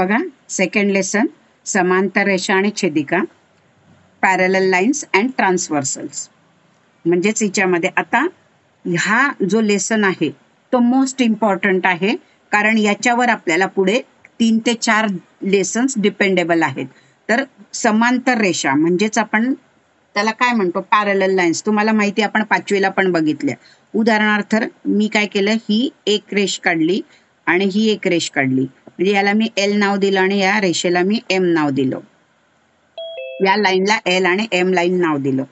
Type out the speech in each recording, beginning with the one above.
बघा second lesson, समांतर रेषा आणि छेदिका, पॅरलल लाईन्स अँड ट्रान्सव्हर्सल्स. म्हणजेच हिच्यामध्ये आता हा जो लेसन आहे तो मोस्ट इम्पॉर्टंट आहे, कारण याच्यावर आपल्याला पुढे 3 ते 4 लेसन्स डिपेंडेबल आहेत. तर समांतर रेषा म्हणजेच आपण त्याला काय म्हणतो, पॅरलल लाईन्स. तुम्हाला माहिती आपण 5वीला पण बघितल्या. उदाहरणार्थ मी काय केलं, ही एक रेष काढली आणि ही एक रेष काढली, म्हणजे याला मी एल नाव दिलं आणि या रेषेला मी एम नाव दिलं. या लाईनला एल आणि एम लाईन नाव दिलं.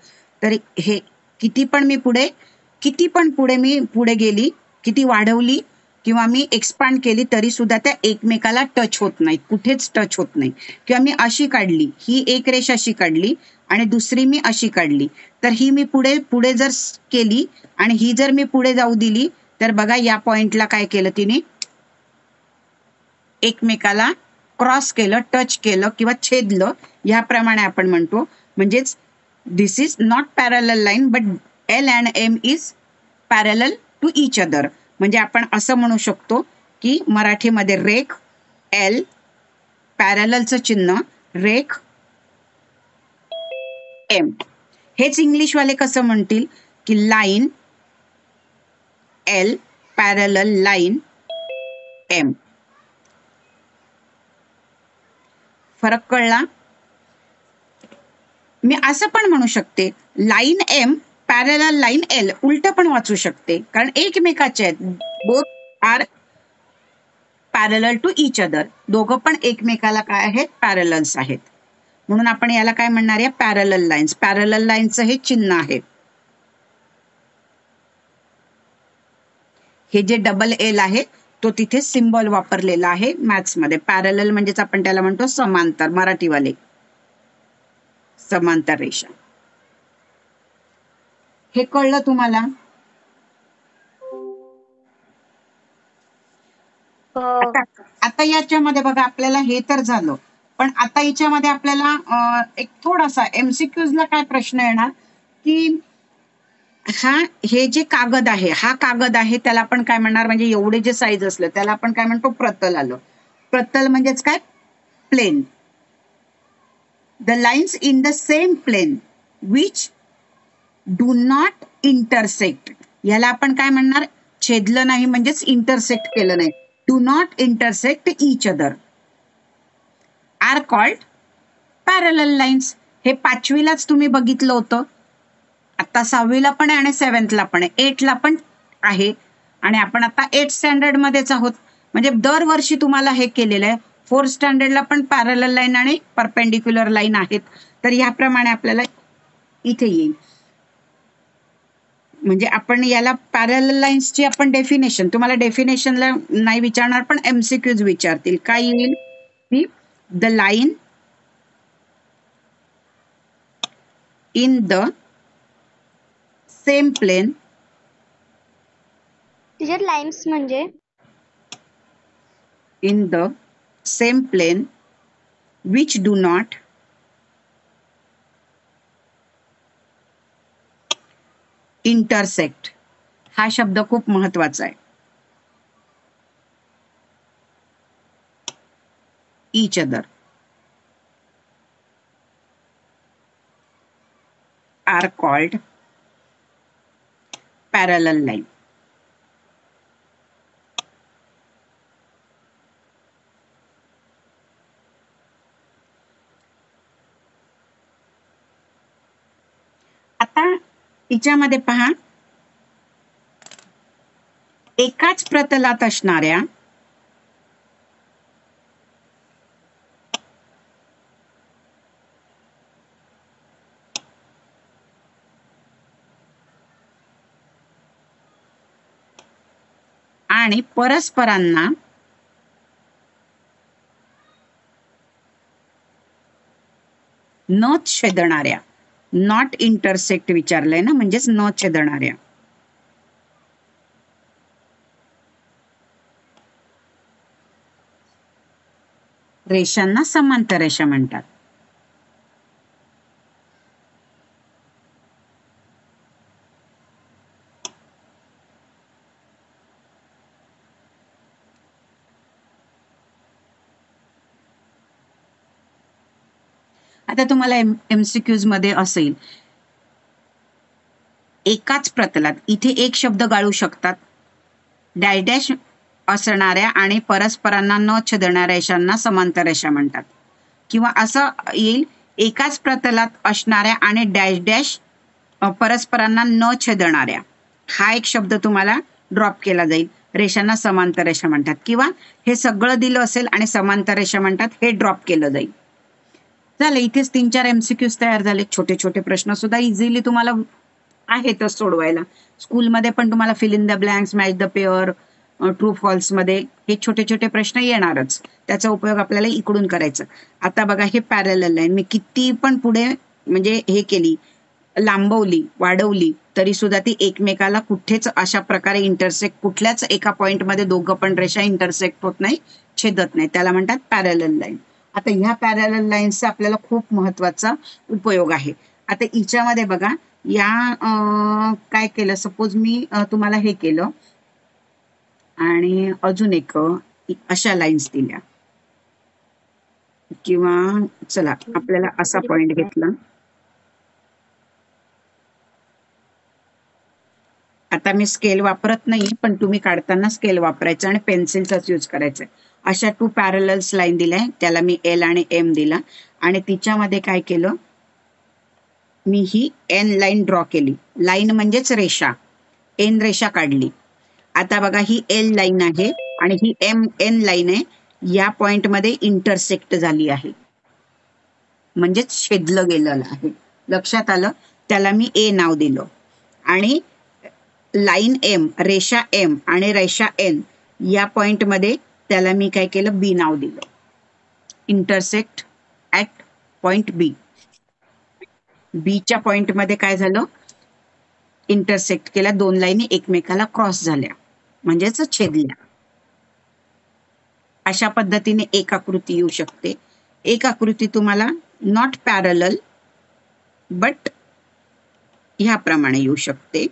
तर हे किती पण मी पुढे गेली, किती वाढवली किंवा मी एक्सपांड केली तरी सुद्धा त्या एकमेकाला टच होत नाहीत, कुठेच टच होत नाही. किंवा मी अशी काढली, ही एक रेष अशी काढली आणि दुसरी मी अशी काढली, तर ही मी पुढे जर केली आणि ही जर मी पुढे जाऊ दिली तर बघा या पॉइंटला काय केलं तिने, एकमेकाला क्रॉस केलं, टच केलं किंवा छेदलं, याप्रमाणे आपण म्हणतो. म्हणजेच this is not parallel line but L and M is parallel to each other. म्हणजे आपण असं म्हणू शकतो की मराठीमध्ये रेख, एल, पॅरललचं चिन्ह, रेख, एम. हेच इंग्लिशवाले कसं म्हणतील की line, L, parallel line, M. फरक कळला? मी असं पण म्हणू शकते line M, parallel line L, उलट पण वाचू शकते, कारण एकमेकाचे आहेत. Both are parallel to each other. दोघं पण एकमेकाला काय आहेत, पॅरलल्स आहेत. म्हणून आपण याला काय म्हणणार आहे, पॅरलल लाईन्स. पॅरलल लाईन्सचं हे चिन्ह आहे. हे जे डबल एल आहे तो तिथे सिम्बॉल वापरलेला आहे मॅथ्स मध्ये. पॅरलल म्हणजेच आपण त्याला म्हणतो समांतर, मराठीवाले समांतर रेषा. हे कळलं तुम्हाला? आता याच्यामध्ये बघा आपल्याला हे तर झालं, पण आता याच्यामध्ये आपल्याला एक थोडासा एमसीक्यूज ला काय प्रश्न येणार की हे जे कागद आहे, हा कागद आहे त्याला आपण काय म्हणणार, म्हणजे एवढे जे साईज असलं त्याला आपण काय म्हणतो, प्रतल आलं. प्रतल म्हणजेच काय, plane. The lines in the same plane which do not intersect, याला आपण काय म्हणणार, छेदलं नाही म्हणजेच इंटरसेक्ट केलं नाही. Do not intersect each other are called parallel lines. हे 5वीलाच तुम्ही बघितलं होतं. आता 6वीला पण आहे आणि 7thला पण आहे, 8ला पण आहे आणि आपण आता 8th स्टँडर्ड मध्येच आहोत. म्हणजे दरवर्षी तुम्हाला हे केलेलं आहे. 4th स्टँडर्डला पण पॅरलल लाईन आणि परपेंडिक्युलर लाईन आहेत. तर ह्याप्रमाणे आपल्याला इथे येईल. म्हणजे आपण याला पॅरलल लाईन्सची आपण डेफिनेशन, तुम्हाला डेफिनेशनला नाही विचारणार पण एमसीक्यूज विचारतील. काय येईल की the line in the same plane. Teacher lines म्हणजे in the same plane which do not intersect. हा शब्द खूप महत्वाचा आहे. each other are called parallel line. आता हिच्यामध्ये पहा, एकाच प्रतलात असणाऱ्या आणि परस्परांना न छेदणाऱ्या, नॉट इंटरसेक्ट विचारलंय ना, म्हणजेच न छेदणाऱ्या रेषांना समांतर रेषा म्हणतात. आता तुम्हाला MCQs मध्ये असेल, एकाच प्रतलात इथे एक शब्द गाळू शकतात. डॅश डॅश असणाऱ्या आणि परस्परांना न छेदणाऱ्या रेषांना समांतर रेषा म्हणतात. किंवा असं येईल, एकाच प्रतलात असणाऱ्या आणि डॅश डॅश परस्परांना न छेदणाऱ्या, हा एक शब्द तुम्हाला ड्रॉप केला जाईल. रेषांना समांतर रेषा म्हणतात. किंवा हे सगळं दिलं असेल आणि समांतर रेषा म्हणतात, हे ड्रॉप केलं जाईल. झालं, इथेच 3-4 MCQs तयार झाले. छोटे छोटे प्रश्न सुद्धा इझिली तुम्हाला आहेतच सोडवायला. स्कूलमध्ये पण तुम्हाला fill in the blanks, match the pair, true false मध्ये हे छोटे छोटे प्रश्न येणारच. त्याचा उपयोग आपल्याला इकडून करायचा. आता बघा, हे पॅरलल लाईन मी किती पण पुढे म्हणजे हे केली, लांबवली, वाढवली, तरी सुद्धा ती एकमेकाला कुठेच अशा प्रकारे इंटरसेक्ट, कुठल्याच एका पॉइंटमध्ये दोघं पण रेषा इंटरसेक्ट होत नाही, छेदत नाही. त्याला म्हणतात पॅरलल लाईन. आता ह्या पॅरलल लाईन्सचा आपल्याला खूप महत्वाचा उपयोग आहे. आता हिच्यामध्ये बघा, या काय केलं, सपोज मी तुम्हाला हे केलं आणि अजून एक अशा लाईन्स दिल्या, किंवा चला आपल्याला असा पॉइंट घेतला. आता मी स्केल वापरत नाही, पण तुम्ही काढताना स्केल वापरायचं आणि पेन्सिलचाच यूज करायचा. अशा 2 पॅरलल्स लाईन दिल्या, त्याला मी L आणि M दिला आणि तिच्यामध्ये काय केलं, मी ही N लाईन ड्रॉ केली. लाईन म्हणजेच रेषा, N रेषा काढली. आता बघा, ही L लाईन आहे आणि ही N लाईन आहे, या पॉइंट मध्ये इंटरसेक्ट झाली आहे, म्हणजेच छेदलं गेलेलं आहे. लक्षात आलं? त्याला मी A नाव दिलं. आणि लाईन M, रेषा M आणि रेषा N या पॉइंट मध्ये त्याला मी काय केलं, B नाव दिलं. Intersect at point B. बीच्या पॉइंट मध्ये काय झालं, इंटरसेक्ट केल्या, 2 लाईनी एकमेकाला क्रॉस झाल्या, म्हणजेच छेदल्या. अशा पद्धतीने एक आकृती येऊ शकते. एक आकृती तुम्हाला नॉट पॅरलल बट ह्याप्रमाणे येऊ शकते.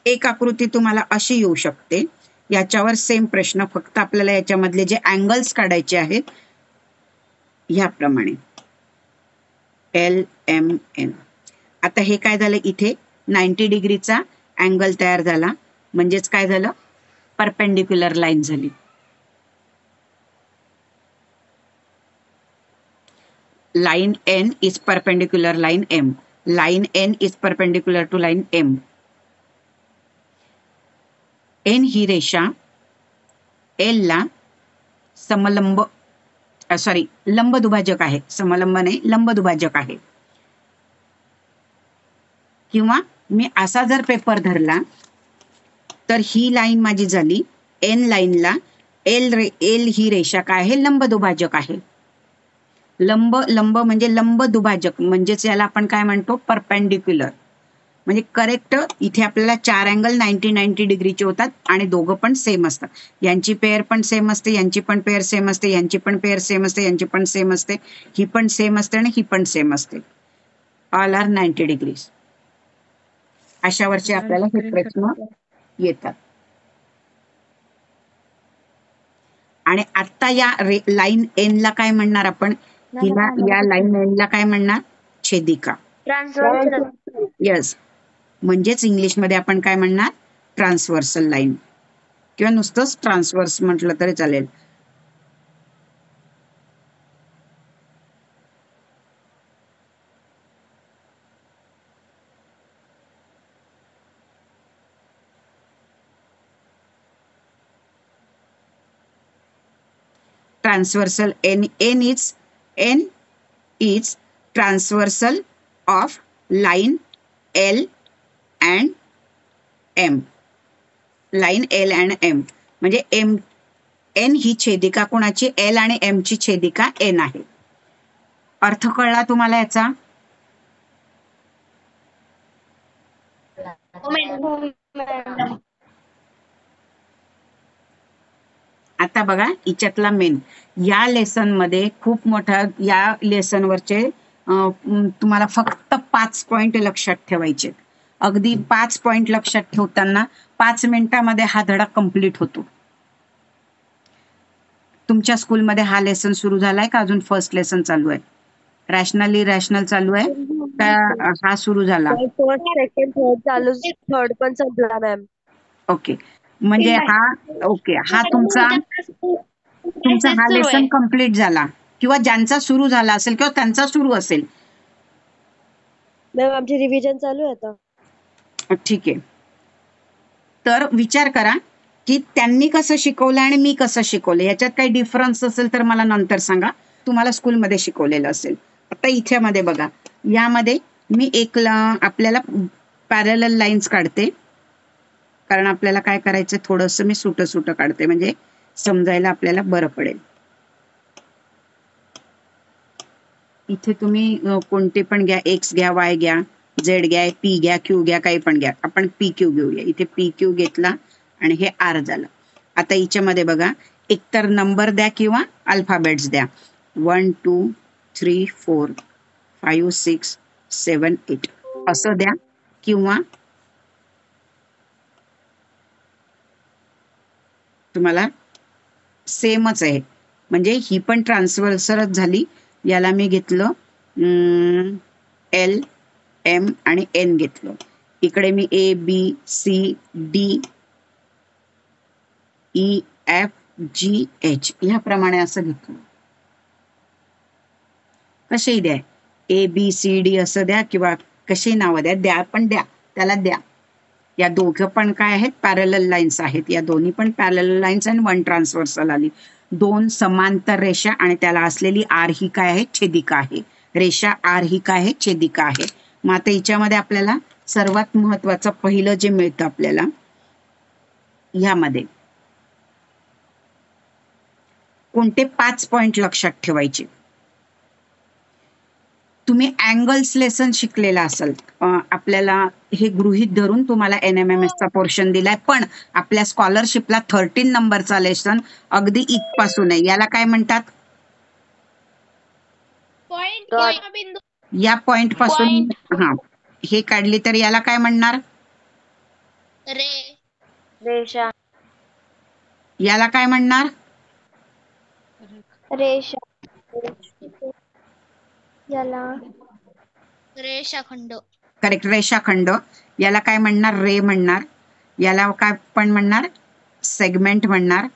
एक आकृती तुम्हाला अशी येऊ शकते. याच्यावर सेम प्रश्न, फक्त आपल्याला याच्यामधले जे अँगल्स काढायचे आहेत ह्याप्रमाणे LMN. आता हे काय झालं, इथे 90 डिग्रीचा अँगल तयार झाला, म्हणजेच काय झालं, परपेंडिक्युलर लाईन झाली. Line N is perpendicular line M. Line N is perpendicular to line M. N ही रेषा L ला समलंब, सॉरी लंब दुभाजक आहे, समलंब नाही, लंब दुभाजक आहे. किंवा मी असा जर पेपर धरला तर ही लाईन माझी झाली N लाईनला, L ही रेषा काय आहे, लंब दुभाजक आहे. लंब म्हणजे लंब दुभाजक, म्हणजेच याला आपण काय म्हणतो, परपेंडिक्युलर. म्हणजे करेक्ट इथे आपल्याला 4 अँगल 90 डिग्रीचे होतात आणि दोघं पण सेम असतात. यांची पेअर पण सेम असते, यांची पण पेअर सेम असते, यांची पण पेअर सेम असते, यांची पण सेम असते, ही पण सेम असते आणि ही पण सेम असते. All R 90 degrees. अशावरचे आपल्याला हे प्रश्न येतात. आणि आता या लाईन N ला काय म्हणणार आपण, हिला, या लाईन N ला काय म्हणणार, छेदिका. यस, म्हणजेच इंग्लिश मध्ये आपण काय म्हणणार, ट्रान्सव्हर्सल लाईन, किंवा नुसतंच ट्रान्सव्हर्स म्हटलं तरी चालेल. Transversal N is transversal of line L and M. Line L and M म्हणजे N ही छेदिका कोणाची, L आणि M ची छेदिका N आहे. अर्थ कळला तुम्हाला याचा? आता बघा, हिच्यातला मेन, या लेसन मध्ये खूप मोठा, या लेसनवरचे तुम्हाला फक्त 5 पॉइंट लक्षात ठेवायचे. अगदी 5 पॉइंट लक्षात ठेवताना 5 मिनिटामध्ये हा धडा कंप्लीट होतो. तुमच्या स्कूलमध्ये हा लेसन सुरू झालाय का अजून फर्स्ट लेसन चालू आहे? रॅशनली रॅशनल चालू आहे का हा सुरू झाला? फर्स्ट सेकंड थर्ड चालू, थर्ड पण संपला मॅम. ओके, म्हणजे हा तुमचा हा लेसन कम्प्लीट झाला किंवा ज्यांचा सुरू झाला असेल किंवा त्यांचा सुरू असेल. मॅम आमची रिव्हिजन चालू आहे आता. ठीक आहे, तर विचार करा की त्यांनी कसं शिकवलं आणि मी कसं शिकवलं, याच्यात काही डिफरन्स असेल तर मला नंतर सांगा. तुम्हाला स्कूलमध्ये शिकवलेलं असेल. आता इथे बघा, यामध्ये मी आपल्याला पॅरलल लाईन्स काढते, कारण आपल्याला काय करायचं थोडंसं मी सुट काढते म्हणजे समजायला आपल्याला बरं पडेल. इथे तुम्ही कोणते पण घ्या, एक्स घ्या, वाय घ्या, झेड घ्या, पी घ्या, क्यू घ्या, काही पण घ्या. आपण पी क्यू घेऊया. इथे पी क्यू घेतला आणि हे आर झालं. आता याच्यामध्ये बघा, एकतर नंबर द्या किंवा अल्फाबेट्स द्या. 1 2 3 4 5 6 7 8 असं द्या किंवा तुम्हाला सेमच आहे म्हणजे ही पण ट्रान्सव्हर्सलच झाली. याला मी घेतलं एल एम आणि एन घेतलं. इकडे मी A B C D E F G H ह्याप्रमाणे असं घेतलं. कसेही द्या, ए बी सी डी असं द्या किंवा कशी नावं द्या पण द्या, त्याला द्या. या दोघं पण काय आहेत, पॅरलल लाईन्स आहेत. या दोन्ही पण पॅरलल लाईन्स आणि 1 ट्रान्सव्हर्सल आली. 2 समांतर रेषा आणि त्याला असलेली आर ही काय आहे, छेदिका आहे. रेषा आर ही काय आहे, छेदिका आहे. मग आता याच्यामध्ये आपल्याला सर्वात महत्वाचं पहिलं जे मिळतं आपल्याला ह्यामध्ये कोणते 5 पॉइंट लक्षात ठेवायचे. तुम्ही अँगल्स लेसन शिकलेला असाल, आपल्याला हे गृहीत धरून तुम्हाला NMMS चा पोर्शन दिलाय, पण आपल्या स्कॉलरशिपला 13 नंबरचा लेसन अगदी इथपासून आहे. याला काय म्हणतात? या पॉइंट पासून हा हे काढली तर याला काय म्हणणार? रेषा. याला काय म्हणणार? रेषा. याला रेषाखंड. करेक्ट, रेषाखंड. याला काय म्हणणार? रे म्हणणार. याला काय पण म्हणणार? सेगमेंट म्हणणार.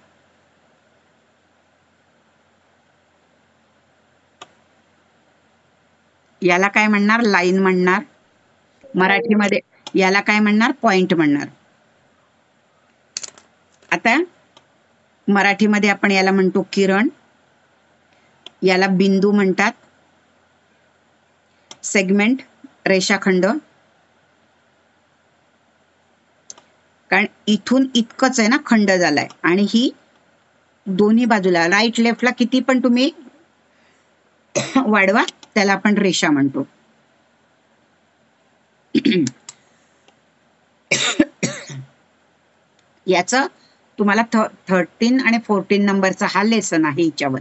याला काय म्हणणार? लाईन म्हणणार. मराठीमध्ये याला काय म्हणणार? पॉइंट म्हणणार. आता मराठीमध्ये आपण याला म्हणतो किरण, याला बिंदू म्हणतात, सेगमेंट रेषाखंड. कारण इथून इतकंच आहे ना, खंड झालाय आणि ही दोन्ही बाजूला राईट लेफ्टला किती पण तुम्ही वाढवा, त्याला आपण रेषा म्हणतो. याचं तुम्हाला 13 आणि 14 नंबरचा हा लेसन आहे हिच्यावर.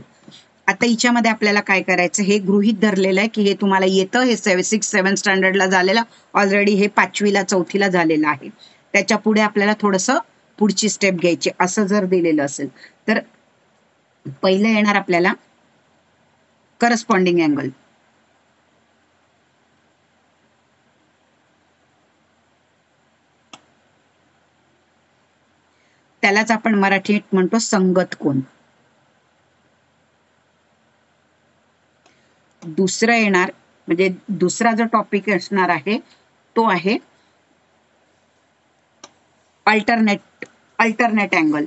आता हिच्यामध्ये आपल्याला काय करायचं, हे गृहीत धरलेलं आहे की हे तुम्हाला येतं, हे 6-7 स्टँडर्डला झालेलं ऑलरेडी, हे 5वीला 4थीला झालेलं आहे. त्याच्या पुढे आपल्याला थोडंसं पुढची स्टेप घ्यायची. असं जर दिलेलं असेल तर पहिलं येणार आपल्याला करस्पॉन्डिंग अँगल. त्यालाच आपण मराठीत म्हणतो संगत कोन. दुसरं येणार म्हणजे दुसरा जो टॉपिक असणार आहे तो आहे अल्टरनेट अँगल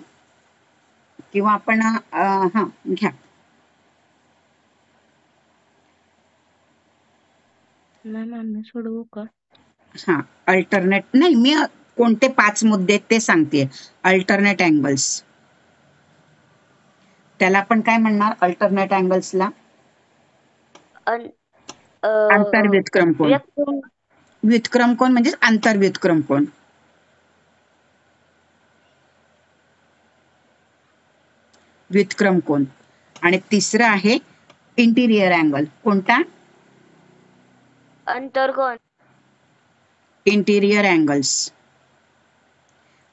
किंवा आपण घ्या सोडवू का? अल्टरनेट नाही, मी कोणते 5 मुद्दे आहेत ते सांगते. अल्टरनेट अँगल्स, त्याला आपण काय म्हणणार? अल्टरनेट अँगल्सला आंतरव्युत्क्रम कोन. व्युत्क्रम कोन म्हणजे आंतरव्युत्क्रम कोन. व्युत्क्रम कोन. आणि तिसरं आहे इंटिरियर अँगल. कोणता? अंतर्कोन. इंटिरियर अँगल्स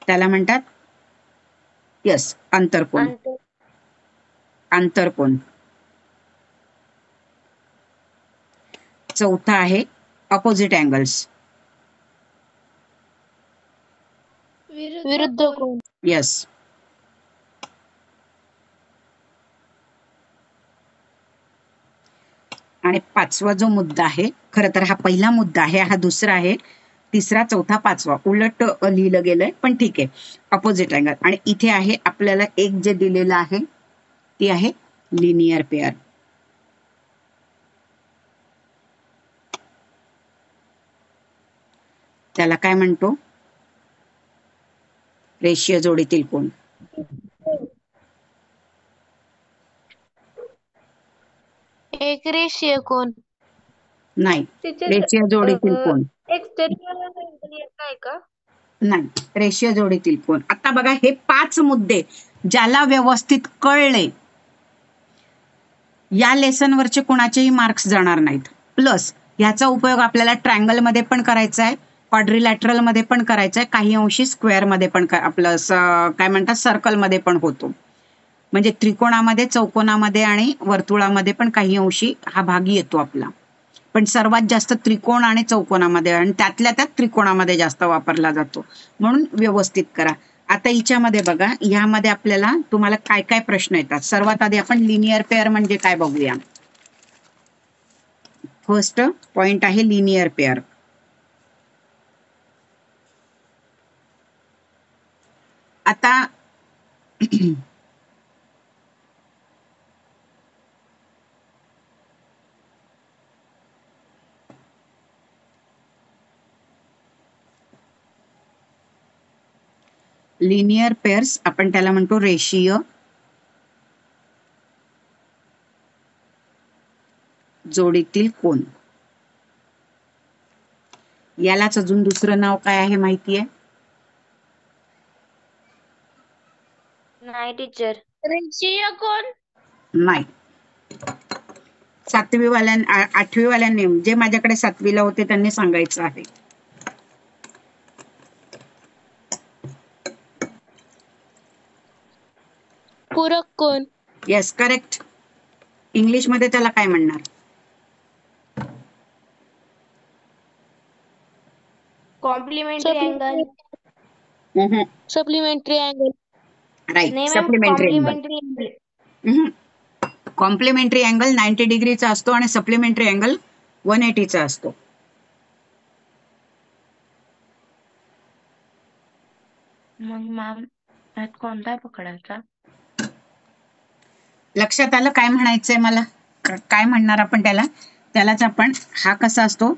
त्याला म्हणतात, यस, अंतरकोन. आंतरकोन. चौथा आहे अपोजिट अँगल्स. विरुद्ध कोण. यस. आणि पाचवा जो मुद्दा आहे, खरं तर हा पहिला मुद्दा आहे, हा दुसरा आहे, तिसरा, चौथा, पाचवा उलट लिहिलं गेलंय, पण ठीक आहे. Opposite angle. आणि इथे आहे आपल्याला एक जे दिलेलं आहे ती आहे लिनियर पेअर. त्याला काय म्हणतो? रेषीय जोडीतील कोण. एक रेषीय कोण. नाही, रेषीय जोडीतील कोण एक्सटेरियर काय का. नाही, रेषीय जोडीतील कोण. आता बघा हे 5 मुद्दे ज्याला व्यवस्थित कळले या लेसनवरचे कोणाचेही मार्क्स जाणार नाहीत. प्लस ह्याचा उपयोग आपल्याला ट्रायंगल मध्ये पण करायचा आहे, क्वाड्रिलॅटरल मध्ये पण करायचा आहे, काही अंशी स्क्वेअर मध्ये पण आपलं काय म्हणतात सर्कल मध्ये पण होतो. म्हणजे त्रिकोणामध्ये, चौकोनामध्ये आणि वर्तुळामध्ये पण काही अंशी हा भाग येतो आपला. पण सर्वात जास्त त्रिकोण आणि चौकोनामध्ये आणि त्यातल्या त्यात त्रिकोणामध्ये जास्त वापरला जातो. म्हणून व्यवस्थित करा. आता हिच्यामध्ये बघा, ह्यामध्ये आपल्याला तुम्हाला काय काय प्रश्न येतात. सर्वात आधी आपण लिनियर पेअर म्हणजे काय बघूया. फर्स्ट पॉइंट आहे लिनियर पेअर. आता लिनियर पेअर्स आपण त्याला म्हणतो रेषीय जोडीतील कोण. यालाच अजून दुसरं नाव काय आहे माहितीये? नाही टीचर. रेषीय कोण. नाही. 7वी वाल्यां 8वी वाल्यांनी जे माझ्याकडे 7वीला होते त्यांनी सांगायचं आहे. पूरक कोण. Yes, correct. इंग्लिश मध्ये त्याला काय म्हणणार? Complementary angle. Supplementary angle. Right, नाही ma'am, supplementary angle. Complementary angle. Complementary angle 90 डिग्रीचा असतो आणि सप्लिमेंटरी अँगल 180 चा असतो. मग मॅम त्यात कोणता पकडायचा. लक्षात आलं काय म्हणायचंय मला? काय म्हणणार आपण त्याला? त्यालाच आपण, हा कसा असतो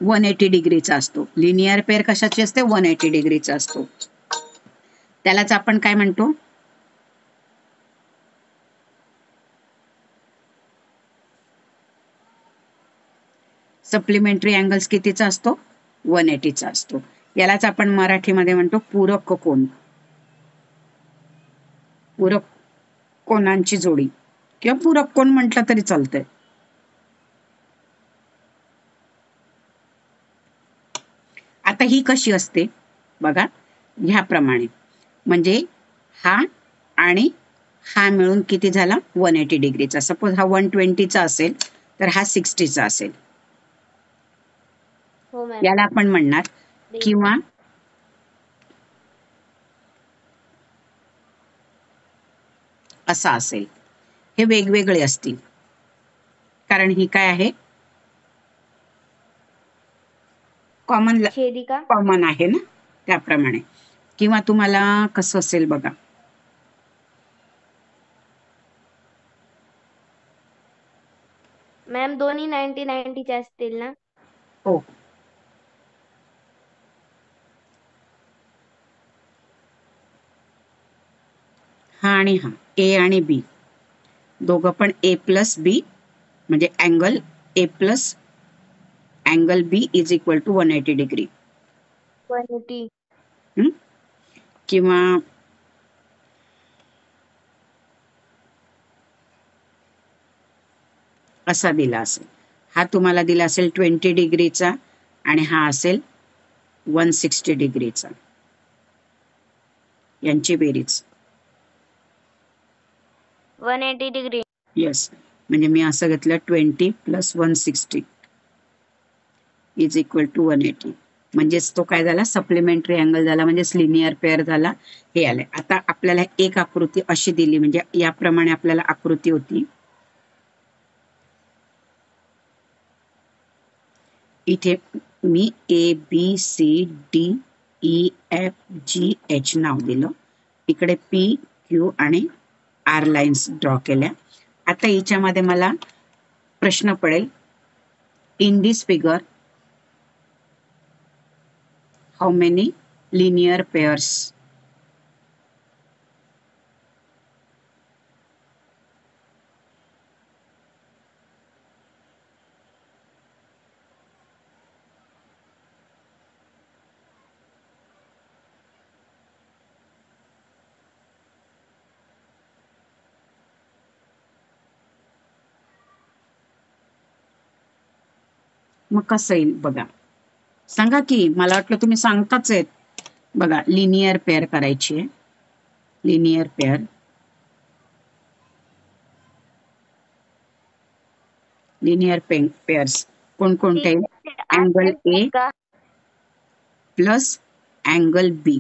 180 डिग्रीचा असतो. लिनियर पेअर कशाची असते? 180 डिग्रीचा असतो. त्यालाच आपण काय म्हणतो? सप्लिमेंटरी अँगल्स कितीचा असतो? 180 चा असतो. यालाच आपण मराठीमध्ये म्हणतो पूरक कोन. पूरक कोनांची जोडी किंवा पूरक कोन म्हटलं तरी चालतंय. आता ही कशी असते बघा, ह्याप्रमाणे. म्हणजे हा आणि हा मिळून किती झाला? 180 डिग्रीचा. सपोज हा 120 चा असेल तर हा 60 चा असेल. हो मॅम. याला आपण म्हणणार. किंवा असा असेल. हे वेगवेगळे असतील कारण ही काय आहे? कॉमन छेदिका. कॉमन आहे ना, त्याप्रमाणे. किंवा तुम्हाला कसं असेल बघा, मॅम दोन्ही 90-90 चे असतील ना. हो. हा आणि हा, ए आणि बी दोघं पण ए प्लस बी, म्हणजे angle A plus angle B is equal to 180 degree. 180. किंवा असा दिला असेल. हा तुम्हाला दिला असेल 20 डिग्रीचा आणि हा असेल 160 डिग्रीचा. यांची बेरीज. 180 डिग्री. येस, म्हणजे मी असं घेतलं 20 + 160 इज इक्वल टू 180. म्हणजेच तो काय झाला, सप्लिमेंटरी अँगल झाला, म्हणजेच लिनियर पेअर झाला. हे आले. आता आपल्याला एक आकृती अशी दिली, म्हणजे याप्रमाणे आपल्याला आकृती होती. इथे मी ABCDEFGH नाव दिलं. इकडे PQ आणि R लाईन्स ड्रॉ केल्या. आता याच्यामध्ये मला प्रश्न पडेल, in this figure how many linear pairs. मग कसं येईल बघा, सांगा की. मला वाटलं तुम्ही सांगताच आहेत. बघा, लिनियर पेअर करायची आहे. लिनियर पेअर, लिनियर पेअर्स कोणकोणते? अँगल ए का? प्लस अँगल बी,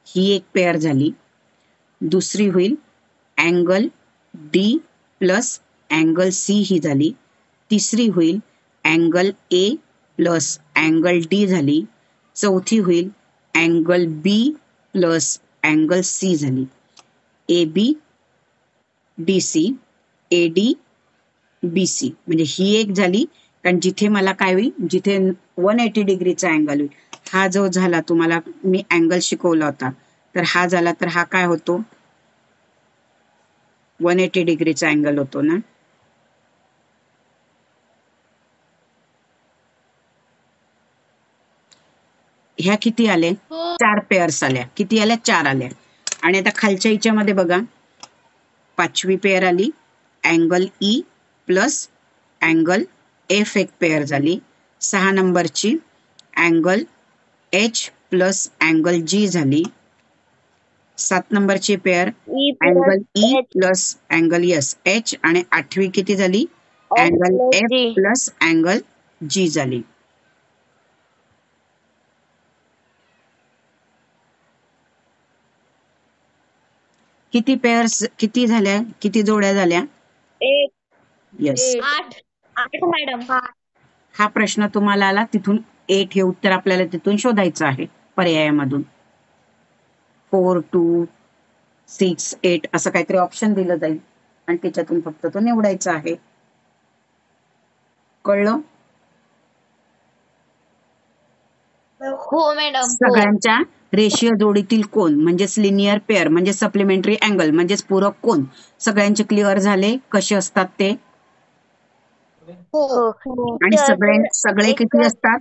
ही एक पेअर झाली. दुसरी होईल angle D plus angle C, ही झाली. तिसरी होईल angle A plus angle D झाली. चौथी होईल angle B plus angle C झाली. A B D C, A D B C, म्हणजे ही एक झाली. कारण जिथे मला काय होईल, जिथे 180 डिग्रीचा अँगल होईल, हा जो झाला, तुम्हाला मी अँगल शिकवला होता, तर हा झाला, तर हा काय होतो, 180 डिग्रीचा अँगल होतो ना. ह्या किती आले? 4 पेअर्स आल्या. किती आल्या? 4 आल्या. आणि आता खालच्या हिच्यामध्ये बघा, 5वी पेअर आली, angle E plus angle F एक पेअर झाली. 6 नंबरची angle H plus angle G झाली. 7 नंबरची pair E angle E H plus angle S H. आणि 8वी किती झाली? H angle plus F G. Plus angle G झाली. किती पेअर्स, किती झाल्या, किती जोड्या झाल्या? 8. येस. 8 मॅडम. हा प्रश्न तुम्हाला आला, तिथून 8 हे उत्तर आपल्याला तिथून शोधायचं आहे पर्यायामधून. 4, 2, 6, 8 असं काहीतरी ऑप्शन दिलं जाईल आणि त्याच्यातून फक्त तो निवडायचा आहे. कळलं? हो मॅडम. सगळ्यांच्या रेषीय जोडीतील कोन म्हणजेच लिनियर पेअर म्हणजे सप्लिमेंटरी अँगल म्हणजेच पूरक कोन सगळ्यांचे क्लिअर झाले कसे असतात ते. हो. आणि सगळे किती असतात?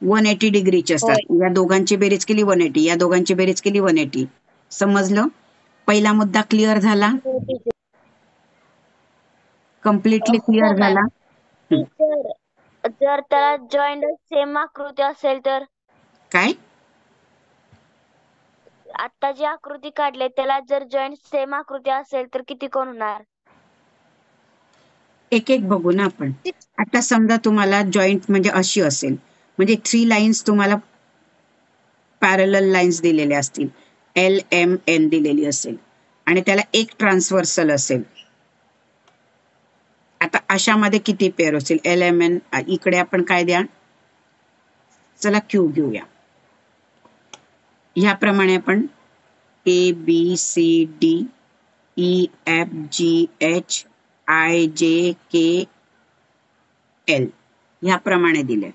180 डिग्रीचे असतात. होय. या दोघांची बेरीज केली 180, या दोघांची बेरीज केली 180. समजलं? पहिला मुद्दा क्लिअर झाला, कम्प्लिटली हो क्लिअर मॅम. झाला. टीचर, जर त्याला जॉईंट सेम आकृती असेल तर? काय? आता जी आकृती काढली त्याला जर जॉईंट सेम आकृती असेल तर किती कोण होणार? एक एक बघू ना आपण. आता समजा तुम्हाला जॉईंट म्हणजे अशी असेल, म्हणजे 3 लाईन्स तुम्हाला पॅरलल लाईन्स दिलेल्या असतील, LMN दिलेली असेल आणि त्याला एक ट्रान्सव्हर्सल असेल. आता अशामध्ये किती पेअर असेल? LMN इकडे आपण काय द्या, चला Q घेऊया. ह्याप्रमाणे आपण ABCDEFGHIJKL ह्याप्रमाणे दिले.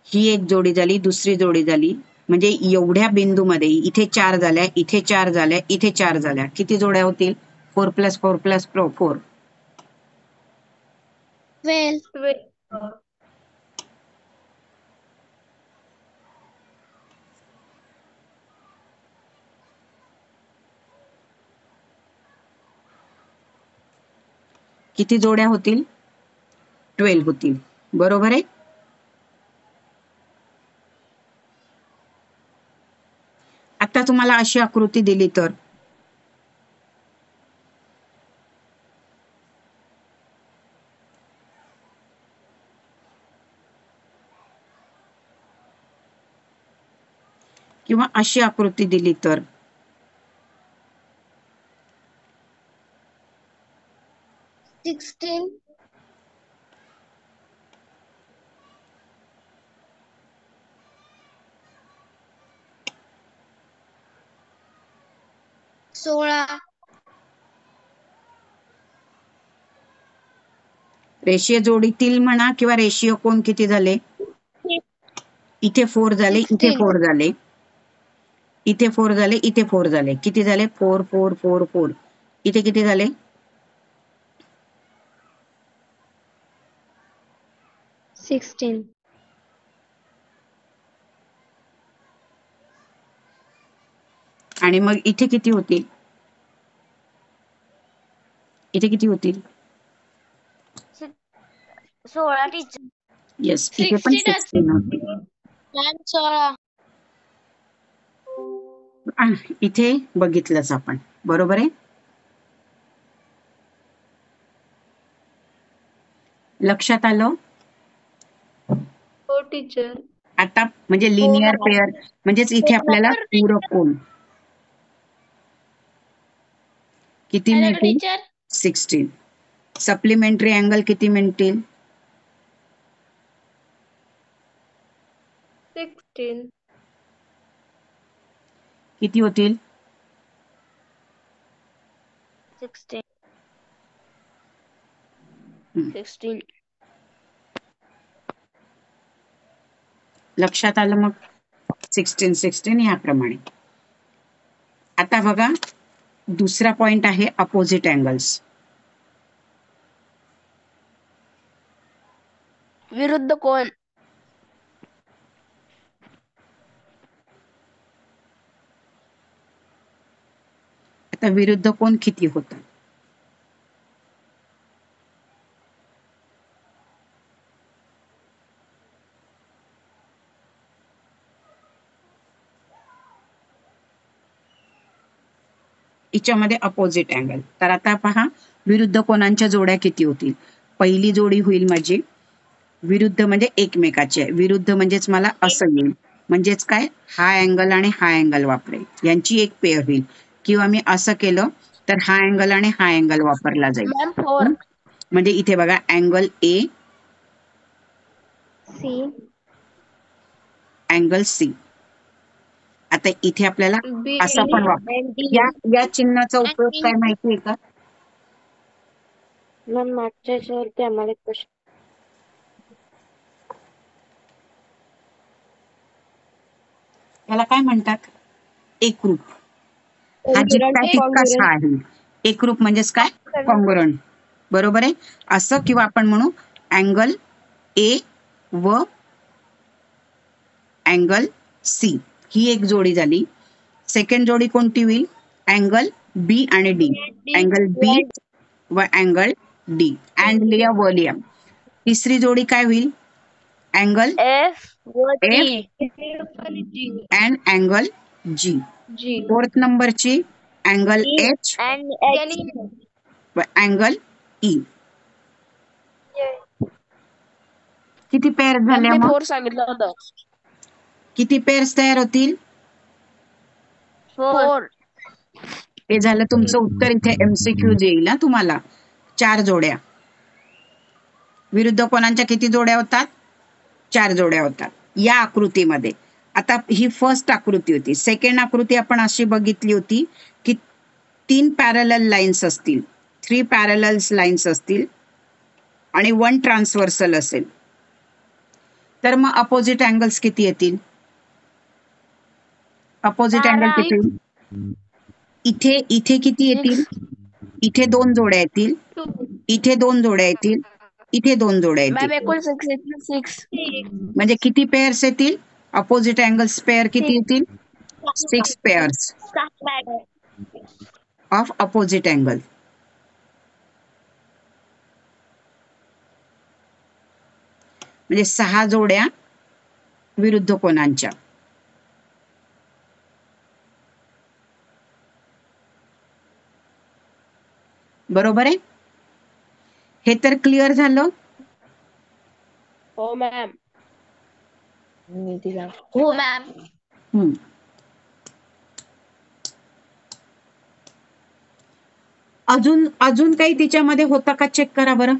ही एक जोडी झाली, दुसरी जोडी झाली. म्हणजे एवढ्या बिंदूमध्ये इथे 4 झाल्या, इथे 4 झाल्या, इथे 4 झाल्या. किती जोड्या होतील? 4 + 4 + 4. 12. किती जोड्या होतील? 12 होतील. बरोबर आहे? आता तुम्हाला अशी आकृती दिली तर किंवा अशी आकृती दिली तर 16 16 रेषीय जोडीतील म्हणा किंवा रेषीय कोण किती झाले? इथे 4 झाले, इथे 16 4 झाले, इथे 4 झाले, इथे 4 झाले. किती झाले? 4 4 4 4. इथे किती झाले? 16 आणि मग इथे किती होतील? इथे किती होतील? 16 टीचर. येस, इथे पण 16 होतील. मॅम 16 इथे बघितलंच आपण, बरोबर आहे. लक्षात आलं? हो टीचर. आता म्हणजे लिनियर पेअर म्हणजेच इथे आपल्याला पूरक कोण किती मिळतील? टीचर 16. सप्लिमेंटरी अँगल किती मिळतील? 16 किती होतील? 16 हं. 16 लक्षात आलं मग? 16 16 याप्रमाणे. आता बघा दुसरा पॉइंट आहे अपोजिट अँगल्स. विरुद्ध कोण. आता विरुद्ध कोण किती होतात? हिच्यामध्ये अपोजिट अँगल. तर आता पहा विरुद्ध कोणांच्या जोड्या किती होतील? पहिली जोडी होईल माझी विरुद्ध म्हणजे एकमेकाचे. विरुद्ध म्हणजेच मला असं येईल. म्हणजेच काय? हा अँगल आणि हा अँगल वापरेल. यांची एक पेअर होईल. किंवा मी असं केलं तर हा अँगल आणि हा अँगल वापरला जाईल. मॅम 4 म्हणजे इथे बघा angle A, C angle C. आता इथे आपल्याला बी असा पण या चिन्हाचा उपयोग काय माहिती आहे का? मॅम मागच्या याच्यावरती आम्हाला क्वेश्चन. याला काय म्हणतात? एकरूप. हा जितका तितकाच हा आहे. एकरूप म्हणजेच काय? कॉन्ग्रुएंट. बरोबर आहे. असं किंवा आपण म्हणू अँगल ए व अँगल सी ही एक जोडी झाली. सेकंड जोडी कोणती होईल? अँगल बी आणि डी. अँगल बी व अँगल डी. अँड लिया व लिया. तिसरी जोडी काय होईल? अँगल एफ व F G and angle G. G fourth नंबरची अँगल एच अँड एच व अँगल ई. किती पेअर झाल्या मग? 4 सांगितलं होतं. किती पेअर्स तयार होतील? 4 हे झालं तुमचं उत्तर. इथे एमसीक्यू येईल ना तुम्हाला. 4 जोड्या. विरुद्ध कोणांच्या किती जोड्या होतात? 4 जोड्या होतात या आकृतीमध्ये. आता ही फर्स्ट आकृती होती. सेकंड आकृती आपण अशी बघितली होती की 3 पॅरलल लाईन्स असतील, 3 पॅरलल लाईन्स असतील आणि 1 ट्रान्सव्हर्सल असेल. तर मग अपोजिट अँगल्स किती येतील? अपोजिट अँगल किती? इथे इथे किती येतील? इथे 2 जोड्या येतील, इथे 2 जोड्या येतील, इथे 2 जोड्या मॅम येतील. एकूण 6 म्हणजे किती पेअर्स येतील? अपोजिट अँगल्स पेअर किती येतील? 6 पेअर्स ऑफ अपोजिट अँगल. म्हणजे 6 जोड्या विरुद्ध कोणांच्या. बरोबर आहे. हे तर क्लिअर झालं. हो मॅम. हो मॅम. अजून अजून काही तिच्यामध्ये होतं का चेक करा बरं.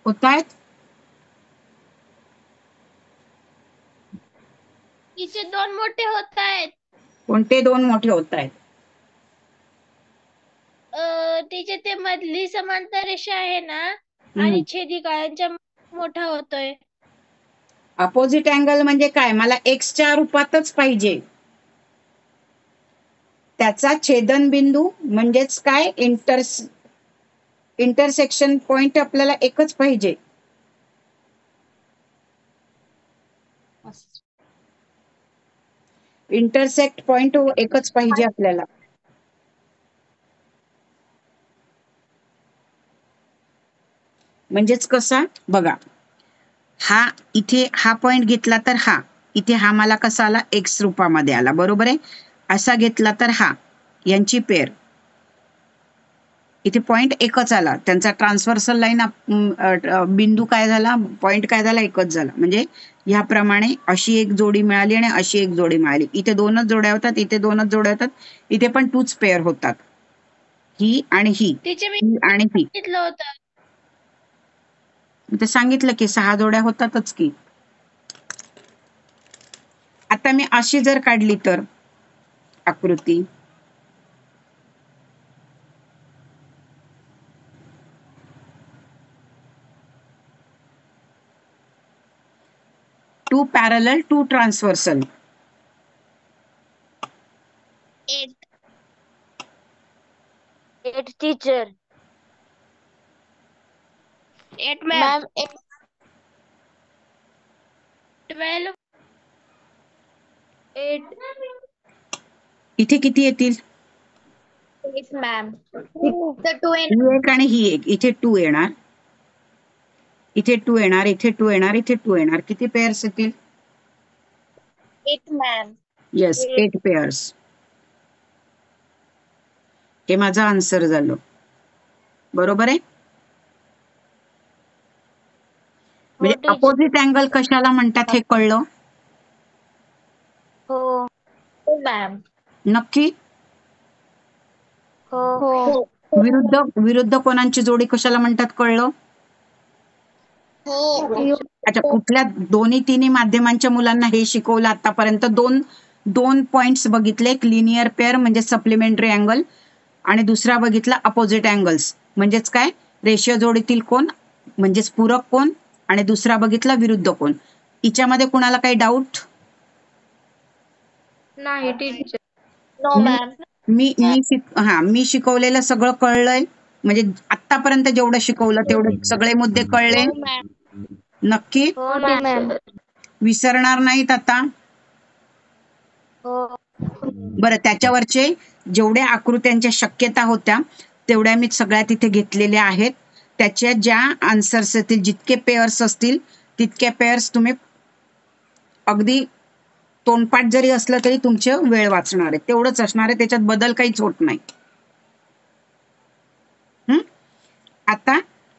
होतायत. तिचे 2 मोठे होत आहेत. कोणते 2 मोठे होत आहेत? तिचे ते मधली समांतर रेषा आहे ना आणि छेदिका यांच्या मोठा होतोय. अपोजिट अँगल म्हणजे काय? मला एक्सच्या रूपातच पाहिजे. त्याचा छेदनबिंदू म्हणजेच काय? इंटरसेक्शन पॉइंट आपल्याला एकच पाहिजे. इंटरसेक्ट पॉइंट एकच पाहिजे आपल्याला. म्हणजेच कसा बघा, हा इथे हा पॉइंट घेतला तर हा इथे हा मला कसा आला? एक्स रूपामध्ये आला, बरोबर आहे. असा घेतला तर हा, यांची पेर इथे पॉइंट एकच आला. त्यांचा ट्रान्सव्हर्सल लाईन बिंदू काय झाला? पॉइंट काय झाला? एकच झाला. म्हणजे ह्याप्रमाणे अशी एक जोडी मिळाली आणि अशी एक जोडी मिळाली. इथे 2च जोड्या होतात, इथे 2च जोड्या होतात, इथे पण 2च पेअर होतात, ही आणि ही, ही आणि ही. ते सांगितलं की 6 जोड्या होतातच की. आता मी अशी जर काढली तर आकृती, two parallel two transversal. 8 teacher. 8 ma'am. 12. 8. इथे किती येतील? 8 मॅम. ही एक आणि ही एक. इथे 2 येणार, इथे 2 येणार, इथे 2 येणार, इथे 2 येणार. किती पेअर्स येतील? 8 मॅम. Yes, 8 pairs. हे माझं आन्सर झालं, बरोबर आहे. म्हणजे अपोजिट अँगल कशाला म्हणतात हे कळलं? हो मॅम. नक्की. हो. विरुद्ध कोणांची जोडी कशाला म्हणतात कळलं? अच्छा, कुठल्या दोन्ही तिन्ही माध्यमांच्या मुलांना हे शिकवलं आतापर्यंत? दोन पॉइंट्स बघितले, एक लिनियर पेअर म्हणजे सप्लिमेंटरी अँगल आणि दुसरा बघितला अपोजिट अँगल्स म्हणजेच काय? रेषीय जोडीतील कोण म्हणजेच पूरक कोण, आणि दुसरा बघितला विरुद्ध कोण. हिच्यामध्ये कुणाला काही डाऊट? नाही टीचर. No ma'am. मी शिकवलेलं सगळं कळलंय? म्हणजे आतापर्यंत जेवढं शिकवलं तेवढे सगळे मुद्दे कळले? नक्की? हो मॅम. विसरणार नाहीत आता? हो. बरं, त्याच्यावरचे जेवढ्या आकृत्यांच्या शक्यता होत्या तेवढ्या मी सगळ्या तिथे घेतलेल्या आहेत. त्याच्या ज्या आन्सर्स असतील, जितके पेअर्स असतील तितके पेअर्स तुम्ही अगदी तोंडपाठ जरी असलं तरी तुमचे वेळ वाचणार आहे, तेवढंच असणार आहे, त्याच्यात बदल काहीच होत नाही.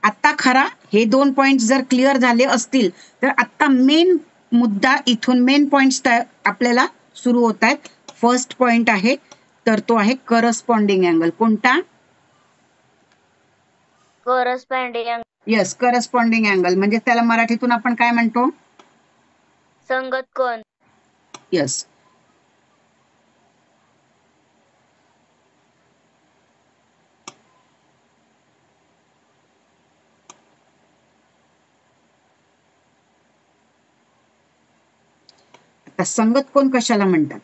आता खरा हे 2 पॉइंट जर क्लिअर झाले असतील तर आता मेन मुद्दा, इथून मेन पॉइंट्स आपल्याला सुरू होत आहेत. फर्स्ट पॉइंट आहे तर तो आहे करस्पॉन्डिंग अँगल. कोणता? करस्पॉन्डिंग. येस, करस्पॉन्डिंग अँगल म्हणजे त्याला मराठीतून आपण काय म्हणतो? संगत कोण. येस. आता संगत कोण कशाला म्हणतात?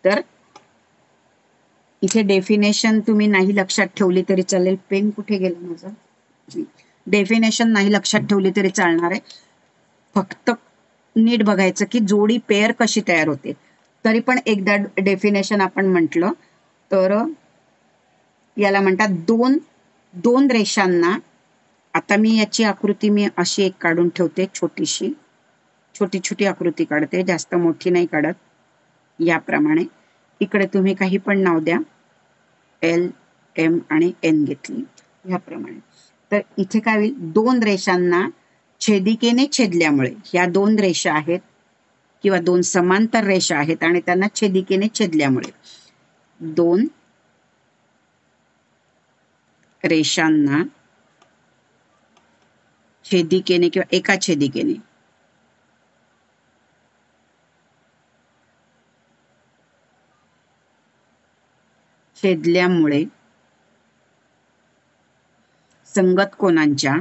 तर इथे डेफिनेशन तुम्ही नाही लक्षात ठेवली तरी चालेल. पेन कुठे गेला माझा? डेफिनेशन नाही लक्षात ठेवली तरी चालणार आहे. फक्त नीट बघायचं की जोडी पेअर कशी तयार होते. तरी पण एकदा डेफिनेशन आपण म्हटलं तर याला म्हणतात दोन रेषांना. आता मी याची आकृती मी अशी एक काढून ठेवते, छोटी छोटी आकृती काढते, जास्त मोठी नाही काढत. याप्रमाणे इकडे तुम्ही काही पण नाव द्या, L, M आणि N घेतली याप्रमाणे. तर इथे काय होईल, दोन रेषांना छेदिकेने छेदल्यामुळे, ह्या दोन रेषा आहेत किंवा दोन समांतर रेषा आहेत आणि त्यांना छेदिकेने छेदल्यामुळे दोन रेषांना छेदिकेने किंवा एका छेदिकेने छेदल्यामुळे संगत कोनांच्या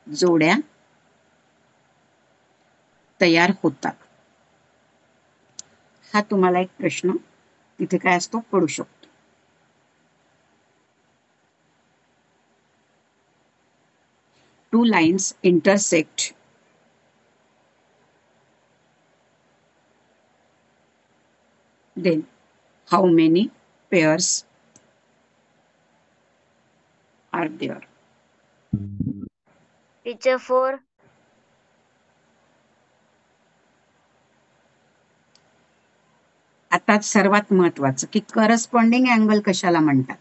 जोड्या तयार होतात. हा तुम्हाला एक प्रश्न तिथे काय असतो पडू शकतो. Two lines intersect then how many pairs are there? Teacher 4. आता सर्वात महत्वाचं की करस्पॉन्डिंग अँगल कशाला म्हणतात.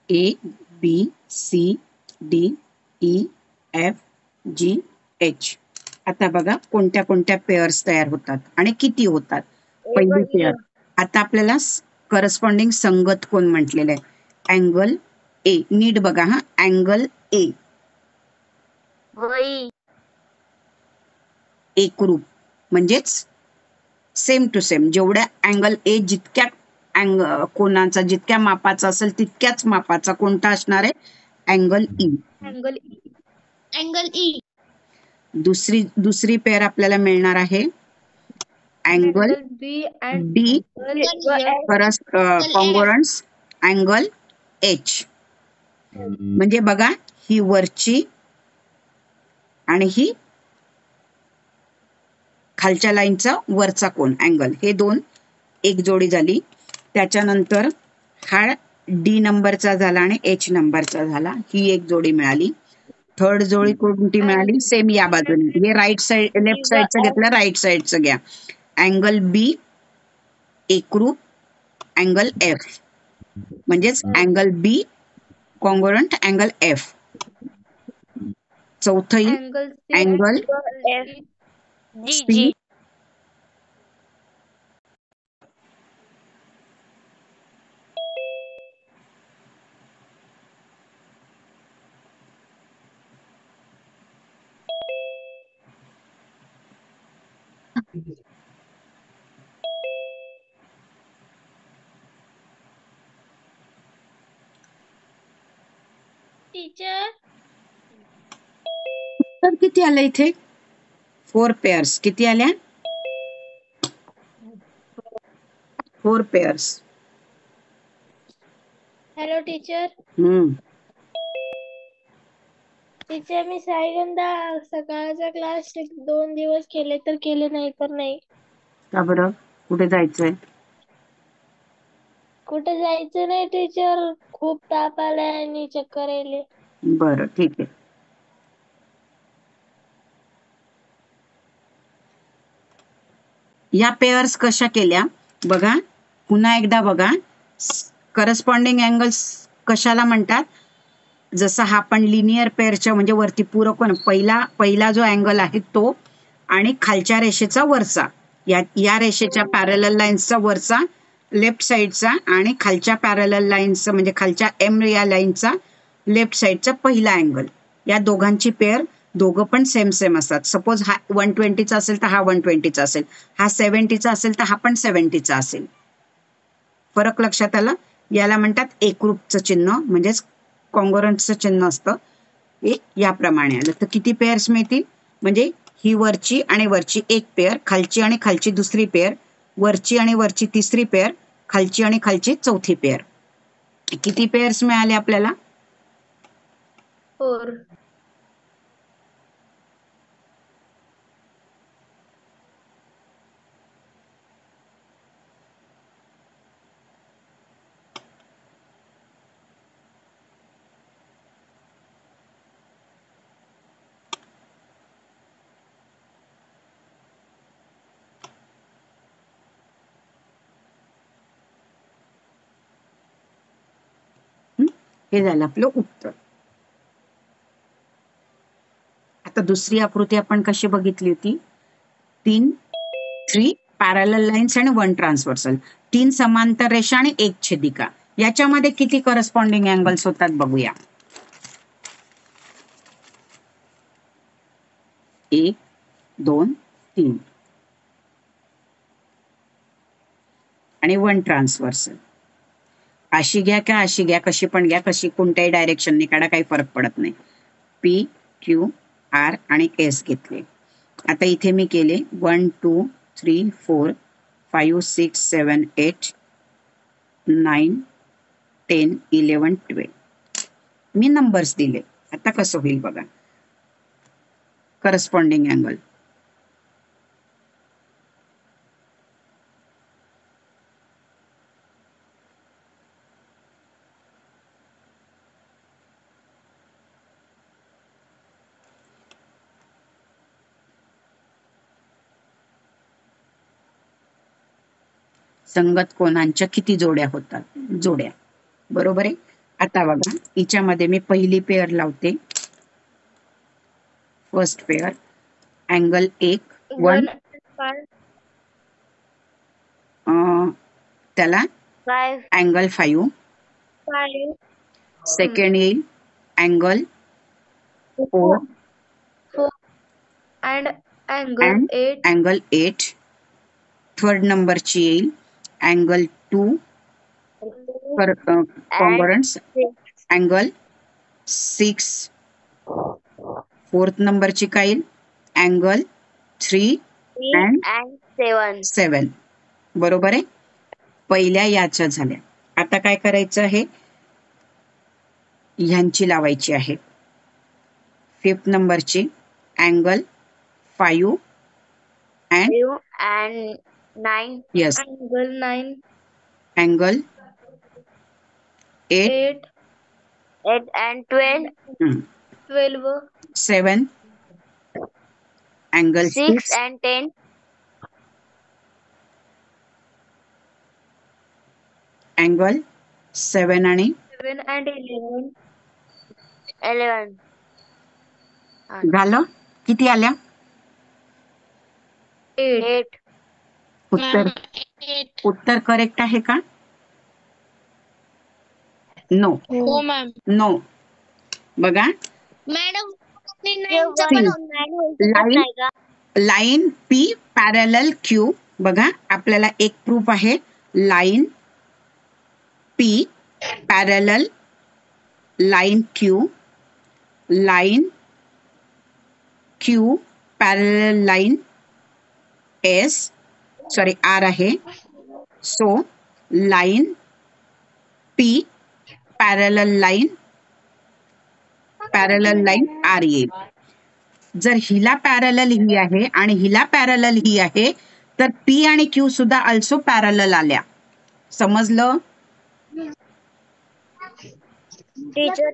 A, B, C, D, E, F, G, H. आता बघा कोणत्या कोणत्या पेअर्स तयार होतात आणि किती होतात. पहिली पेअर. आता आपल्याला करस्पॉन्डिंग संगत कोण म्हटलेलं आहे. Angle A. नीट बघा हा, अँगल ए वही. एकरूप म्हणजेच सेम टू सेम. जेवढ्या अँगल ए जितक्या कोणाचा जितक्या मापाचा असेल तितक्याच मापाचा कोणता असणार आहे, अँगल ई. Angle E. दुसरी पेअर आपल्याला मिळणार आहे अँगल डी कॉन्ग्रुअन्स अँगल एच. म्हणजे बघा ही वरची आणि ही खालच्या लाईनचा वरचा कोण अँगल, हे दोन एक जोडी झाली. त्याच्यानंतर हा डी नंबरचा झाला आणि एच नंबरचा झाला, ही एक जोडी मिळाली. थर्ड जोडी कोणती मिळाली, सेम या बाजूने. हे राईट साइड लेफ्ट साइडचं घेतलं, राईट साइडचं घ्या. अँगल बी एकरूप अँगल एफ, म्हणजेच अँगल बी कॉन्ग्रुअंट अँगल एफ. चौथं अँगल सी टीचर तर किती आलं इथे, 4 पेअर्स. किती आल्या, 4 पेअर्स. Hello teacher. टीचर मी साईगंधा सकाळचा क्लास 2 दिवस केले तर केले, नाही तर नाही. का बरं, कुठे जायचंय? कुठे जायचं नाही टीचर, खूप ताप आलाय आणि चक्कर आले. बरं ठीक आहे. या पेअर्स कशा केल्या बघा, पुन्हा एकदा बघा. करस्पॉन्डिंग अँगल्स कशाला म्हणतात, जसं हा आपण लिनियर पेअरच्या म्हणजे वरती पूरक कोण, पहिला जो अँगल आहे तो आणि खालच्या रेषेचा वरचा, या रेषेच्या पॅरलल लाईन्सचा वरचा लेफ्ट साईडचा आणि खालच्या पॅरलल लाईनचा म्हणजे खालच्या एम या लाईनचा लेफ्ट साईडचा पहिला अँगल, या दोघांची पेअर दोघं पण सेम सेम असतात. सपोज हा 120चा असेल तर हा 120चा असेल, हा 70चा असेल तर हा पण 70चा असेल. फरक लक्षात आला? याला म्हणतात एकरूपचं चिन्ह, म्हणजेच कॉन्ग्रुएंटचं चिन्ह असतं. हे याप्रमाणे आलं तर किती पेअर्स मिळतील? म्हणजे ही वरची आणि वरची एक पेअर, खालची आणि खालची दुसरी पेअर, वरची आणि वरची तिसरी पेअर, खालची आणि खालची चौथी पेअर. किती पेअर्स मिळाले आपल्याला? 4. हे झालं आपलं उत्तर. आता दुसरी आकृती आपण कशी बघितली होती? 3 पॅरलल लाईन्स आणि 1 ट्रान्सव्हर्सल, 3 समांतर रेषा आणि 1 छेदिका. याच्यामध्ये किती करस्पॉन्डिंग अँगल्स होतात बघूया. 1, 2, 3 आणि 1 ट्रान्सव्हर्सल. अशी घ्या का अशी घ्या, कशी पण घ्या, कशी कोणत्याही डायरेक्शनने काढा, काही फरक पडत नाही. पी, क्यू, आर आणि एस घेतले. आता इथे मी केले 1 2 3 4 5 6 7 8 9 10 11 12. मी नंबर्स दिले. आता कसं होईल बघा. करस्पॉन्डिंग अँगल संगत कोणांच्या किती जोड्या होतात? जोड्या. बरोबर आहे. आता बघा हिच्यामध्ये मी पहिली पेअर लावते. फर्स्ट पेअर अँगल 1 1 त्याला 5 अँगल 5. 5 सेकंड येईल angle 4 4 and angle 8. Angle 8. Third नंबरची येईल अँगल 2 कॉन्ग्रुएंट्स अँगल 6. फोर्थ नंबरची काय येईल अँगल 3 and 7. बरोबर आहे. पहिल्या याच्या झाल्या. आता काय करायचं आहे, ह्यांची लावायची आहे. फिफ्थ नंबरची angle 5 and 9. Yes. Angle 9. Angle 8. 8 and 12. 12. 7. Angle 6 and 10. Angle 7 आणि 7 and 11. 11. झालं. किती आल्या? 8. उत्तर करेक्ट आहे का? नो. हो मॅम. नो. बघा madam line P parallel Q. बघा आपल्याला एक प्रूफ आहे. Line P parallel line Q, line Q parallel line S, sorry R आहे. So line P parallel line R येईल. जर हिला पॅरलल ही आहे आणि हिला पॅरलल ही आहे तर पी आणि क्यू सुद्धा अल्सो पॅरलल आल्या. समजलं? टीचर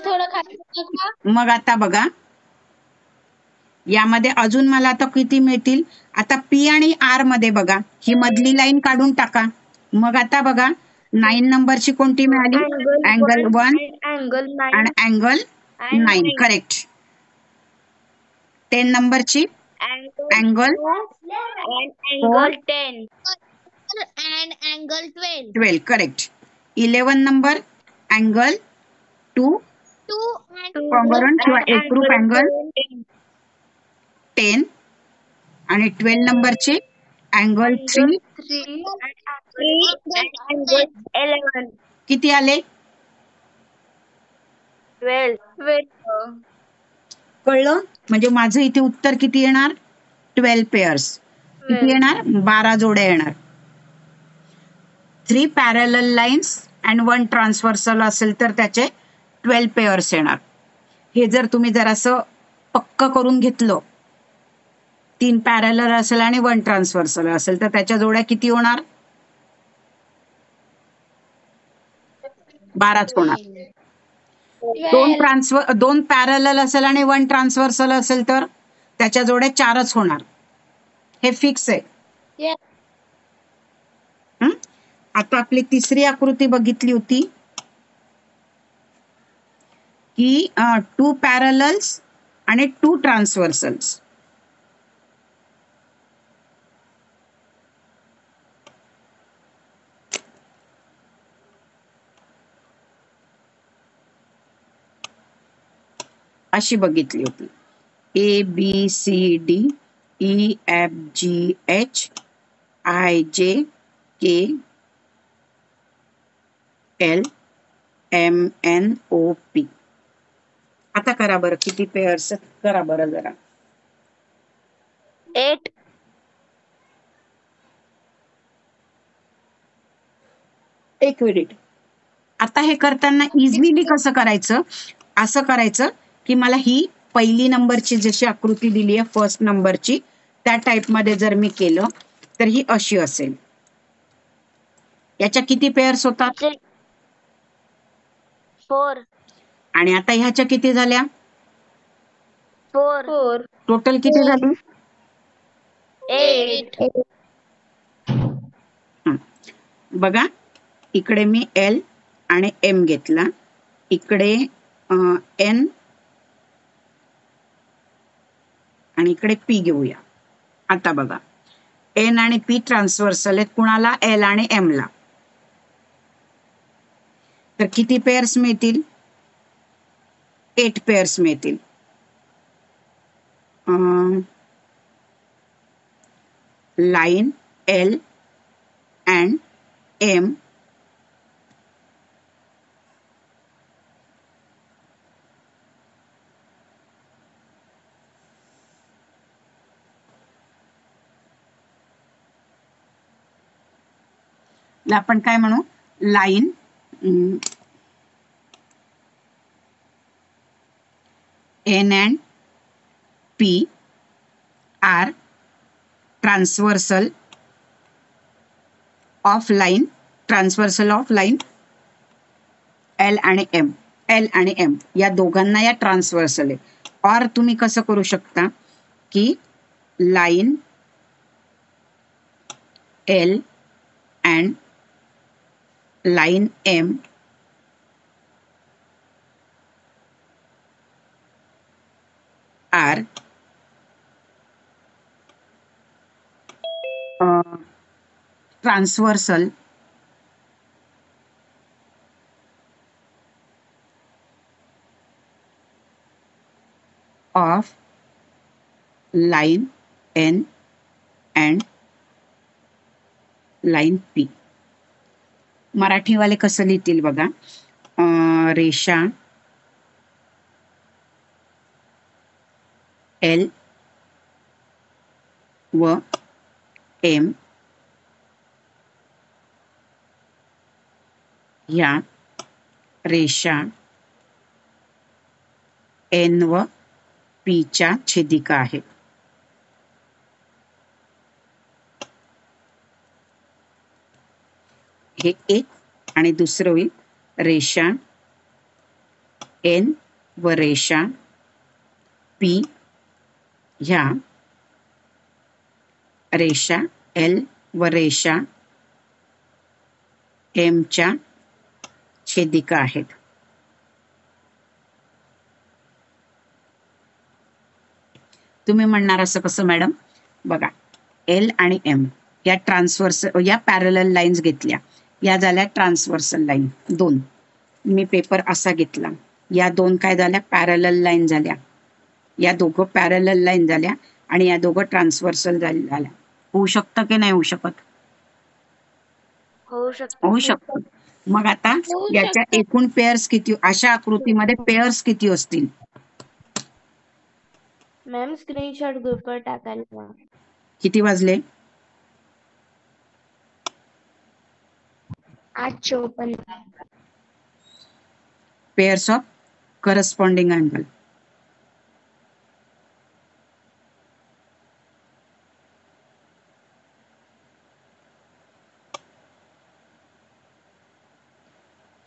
थोडं खाली. मग आता बघा यामध्ये अजून मला आता किती मिळतील. आता पी आणि आर मध्ये बघा ही मधली लाईन काढून टाका. मग आता बघा 9 नंबरची कोणती मिळाली? अँगल 1 आणि अँगल 9. करेक्ट. 10 नंबरची angle 4 10. and angle 12. 12, correct. 11 number angle 2 2 and congruent किंवा एकरूप अँगल 10 आणि 12 नंबरचे अँगल 3 angle 11. किती आले? 12. कळलं? म्हणजे माझं इथे उत्तर किती येणार? 12 पेअर्स. किती येणार? 12 जोड्या येणार. 3 पॅरलल लाईन्स अँड 1 ट्रान्सव्हर्सल असेल तर त्याचे 12 पेअर्स येणार. हे जर तुम्ही जरासं पक्क करून घेतलं, 3 पॅरलल असेल आणि 1 ट्रान्सव्हर्सल असेल तर त्याच्या जोड्या किती होणार? 12च होणार. 2 पॅरलल असेल आणि 1 ट्रान्सव्हर्सल असेल तर त्याच्या जोड्या 4च होणार. हे फिक्स आहे. Yes. हं? आता आपली तिसरी आकृती बघितली होती की 2 पॅरलल्स आणि 2 ट्रान्सव्हर्सल्स. अशी बघितली होती. ABCDEFGHIJKLMNOP. आता करा बरं किती पेअर्स करा बरं जरा. 8. एक मिनिट. आता हे करताना इझिली कसं करायचं? असं करायचं की मला ही पहिली नंबरची जशी आकृती दिली आहे फर्स्ट नंबरची त्या टाइप मध्ये जर मी केलं तर ही अशी असेल. याच्या किती पेअर्स होतात? 4. आणि आता ह्याच्या किती झाल्या? 4. टोटल किती झाली? 8. बघा इकडे मी L आणि M घेतला, इकडे N आणि इकडे P घेऊया. आता बघा N आणि P ट्रान्सव्हर्सल आहेत कुणाला? L आणि M ला. तर किती पेअर्स मिळतील? 8 पेअर्स मिळतील. लाईन L and M ला आपण काय म्हणू? Line N and P are transversal of line L आणि M. L आणि M या दोघांना या ट्रान्सव्हर्सल आहे. और तुम्ही कसं करू शकता की line L and line M are transversal of line N and line P. मराठीवाले कसं लिहितील बघा. रेषा L व M या रेषा N व P च्या छेदिका आहेत. हे एक आणि दुसरं होईल रेषा N व रेषा P ह्या रेषा L व रेषा M च्या छेदिका आहेत. तुम्ही म्हणणार असं कसं मॅडम? बघा L आणि M या पॅरलल लाईन्स घेतल्या, या झाल्या ट्रान्सव्हर्सल लाईन 2. मी पेपर असा घेतला, या 2 काय झाल्या पॅरलल लाईन झाल्या, या दोघं पॅरलल लाईन झाल्या आणि या दोघं ट्रान्सव्हर्सल झाल्या. होऊ शकतं की नाही होऊ शकत? होऊ शकतं. मग आता होऊ याच्या शकतं. एकूण पेअर्स किती, अशा आकृतीमध्ये पेअर्स किती असतील? मॅम स्क्रीनशॉट ग्रुपवर टाकायला. किती वाजले? 8:54. Pairs of corresponding angle.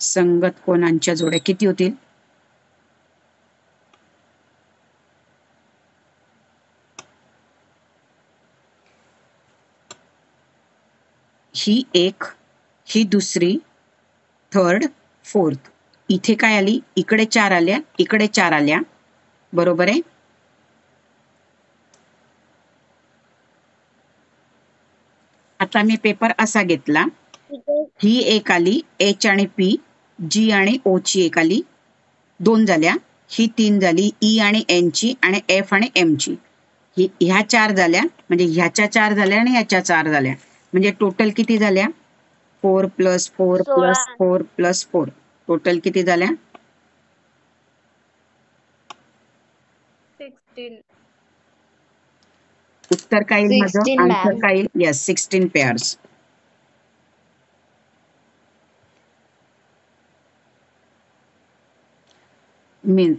संगत कोनांच्या जोड्या किती होतील? ही एक, ही दुसरी, थर्ड, फोर्थ. इथे काय आली? इकडे 4 आल्या, इकडे 4 आल्या, बरोबर आहे. आता मी पेपर असा घेतला, ही एक आली एच आणि पी, जी आणि ओ ची एक आली, 2 झाल्या, ही 3 झाली, ई आणि एन ची, आणि एफ आणि एम ची. ह्या 4 झाल्या, म्हणजे ह्याच्या 4 झाल्या आणि ह्याच्या 4 झाल्या, म्हणजे टोटल किती झाल्या? 4 + 4 + 4 + 4. टोटल किती झाल्या? 16. उत्तर काय येईल माझं? 16 आन्सर मॅम. काय येईल? Yes, 16 pairs. Mean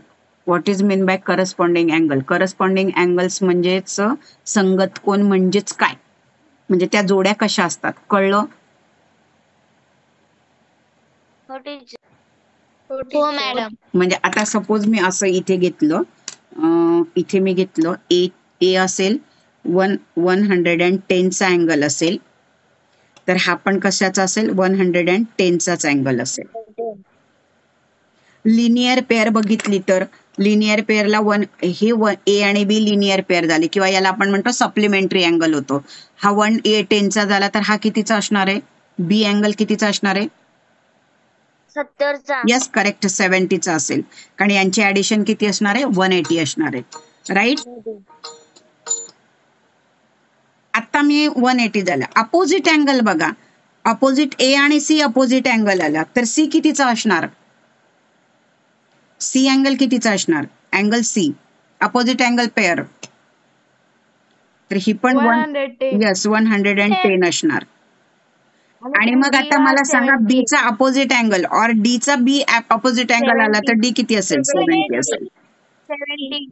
what is mean by corresponding angle? Corresponding angles म्हणजेच संगत कोन म्हणजेच काय? म्हणजे त्या जोड्या कशा असतात, कळलं? हो मॅडम. म्हणजे आता सपोज मी असं इथे घेतलं, इथे मी घेतलं ए असेल 110 चा अँगल असेल, तर हा पण कशाचा असेल? 110 चाच अँगल असेल. लिनियर पेअर बघितली तर लिनियर पेअरला हे ए आणि बी लिनियर पेअर झाली, किंवा याला आपण म्हणतो सप्लिमेंटरी अँगल होतो. हा 110 चा झाला तर हा कितीचा असणार आहे? बी अँगल कितीचा असणार आहे? 70 चा. यस, करेक्ट, 70 चा असेल, कारण यांची ऍडिशन किती असणार आहे? 180 असणार आहे, राईट. आता मी 180 झाला. अपोजिट अँगल बघा, अपोजिट ए आणि सी अपोजिट अँगल आला, तर सी कितीचा असणार? सी अँगल कितीचा असणार? Angle C, opposite angle pair, तर ही पण 110. यस 110 असणार. आणि मग आता मला सांगा बी चा अपोजिट अँगल और डी चा बी अपोजिट अँगल आला तर डी किती असेल? 70 असेल. 70.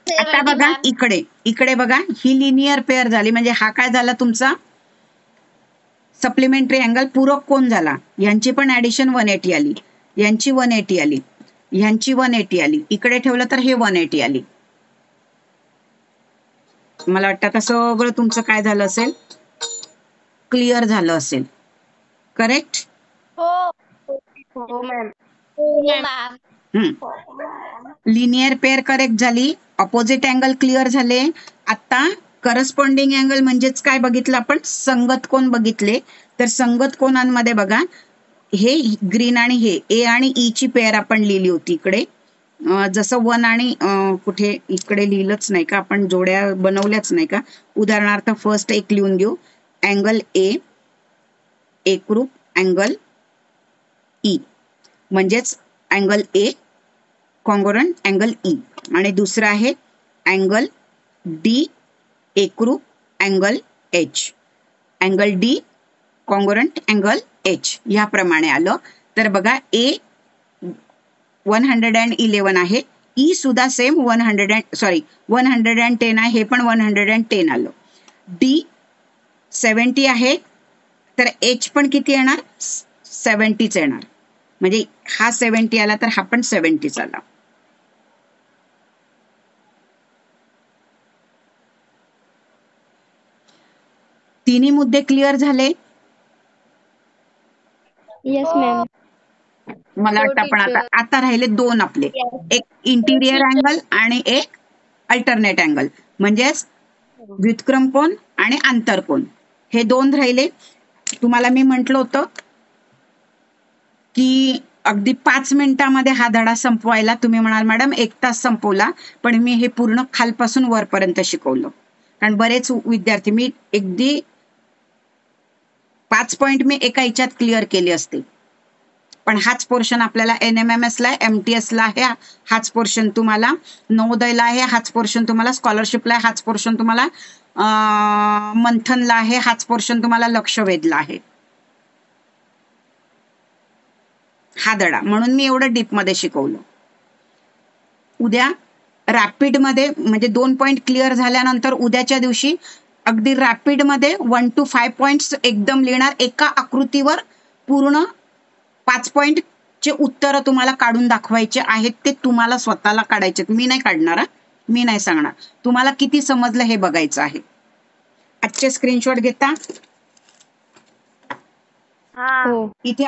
आता बघा इकडे बघा, ही लिनियर पेअर झाली, म्हणजे हा काय झाला तुमचा? सप्लिमेंटरी अँगल, पूरक कोन झाला. यांची पण ऍडिशन 180 आली, यांची 180 आली, ह्यांची 180 आली, इकडे ठेवलं तर हे 180 आली. मला वाटतं आता सगळं तुमचं काय झालं असेल? क्लिअर झालं असेल, करेक्ट? हो मॅम. लिनियर पेअर करेक्ट झाली, अपोजिट अँगल क्लिअर झाले. आता करस्पॉन्डिंग अँगल म्हणजेच काय बघितलं आपण? संगत कोन बघितले. तर संगत कोनांमध्ये बघा, हे ग्रीन आणि हे ए आणि ई ची पेअर आपण लिहिली होती इकडे. जसं 1 आणि कुठे इकडे लिहिलंच नाही का, आपण जोड्या बनवल्याच नाही का. उदाहरणार्थ फर्स्ट एक लिहून घेऊ, अँगल ए एकरूप अँगल ई, म्हणजेच angle A congruent angle E, आणि दुसरा आहे अँगल डी एकरूप angle H, angle D congruent angle H, याप्रमाणे आलं. तर बघा ए 111 आहे, ई सुद्धा सेम 110 आहे, हे पण 110 आलं. डी 70 आहे, तर एच पण किती येणार? 70च येणार, म्हणजे हा 70 आला तर हा पण 70 आला. तिन्ही मुद्दे क्लिअर झाले? Yes ma'am. मला वाटतं आपण आता राहिले 2 आपले, एक इंटिरियर अँगल आणि एक अल्टरनेट अँगल, म्हणजेच व्युत्क्रम कोन आणि आंतरकोन. हे 2 राहिले. तुम्हाला मी म्हटलं होतं की अगदी 5 मिनिटामध्ये हा धडा संपवायला. तुम्ही म्हणाल मॅडम 1 तास संपवला, पण मी हे पूर्ण खालपासून वरपर्यंत शिकवलं. कारण बरेच विद्यार्थी, मी अगदी 5 पॉइंट मी एका ह्याच्यात क्लिअर केले असते, पण हाच पोर्शन आपल्याला NMMS ला, MTS ला आहे, हाच पोर्शन तुम्हाला नवोदयला आहे, हाच पोर्शन तुम्हाला स्कॉलरशिपला आहे, हाच पोर्शन तुम्हाला मंथनला आहे, हाच पोर्शन तुम्हाला लक्षवेधला आहे. हा धडा म्हणून मी एवढं डीप मध्ये शिकवलं. उद्या रॅपिड मध्ये म्हणजे 2 पॉइंट क्लिअर झाल्यानंतर उद्याच्या दिवशी अगदी रॅपिड मध्ये 1 to 5 पॉइंट्स एकदम लिहिणार. एका आकृतीवर पूर्ण 5 पॉइंट चे उत्तर तुम्हाला काढून दाखवायचे आहेत. ते तुम्हाला स्वतःला काढायचे, मी नाही काढणार, मी नाही सांगणार. तुम्हाला किती समजलं हे बघायचं आहे. आजचे स्क्रीनशॉट घेता हा. इथे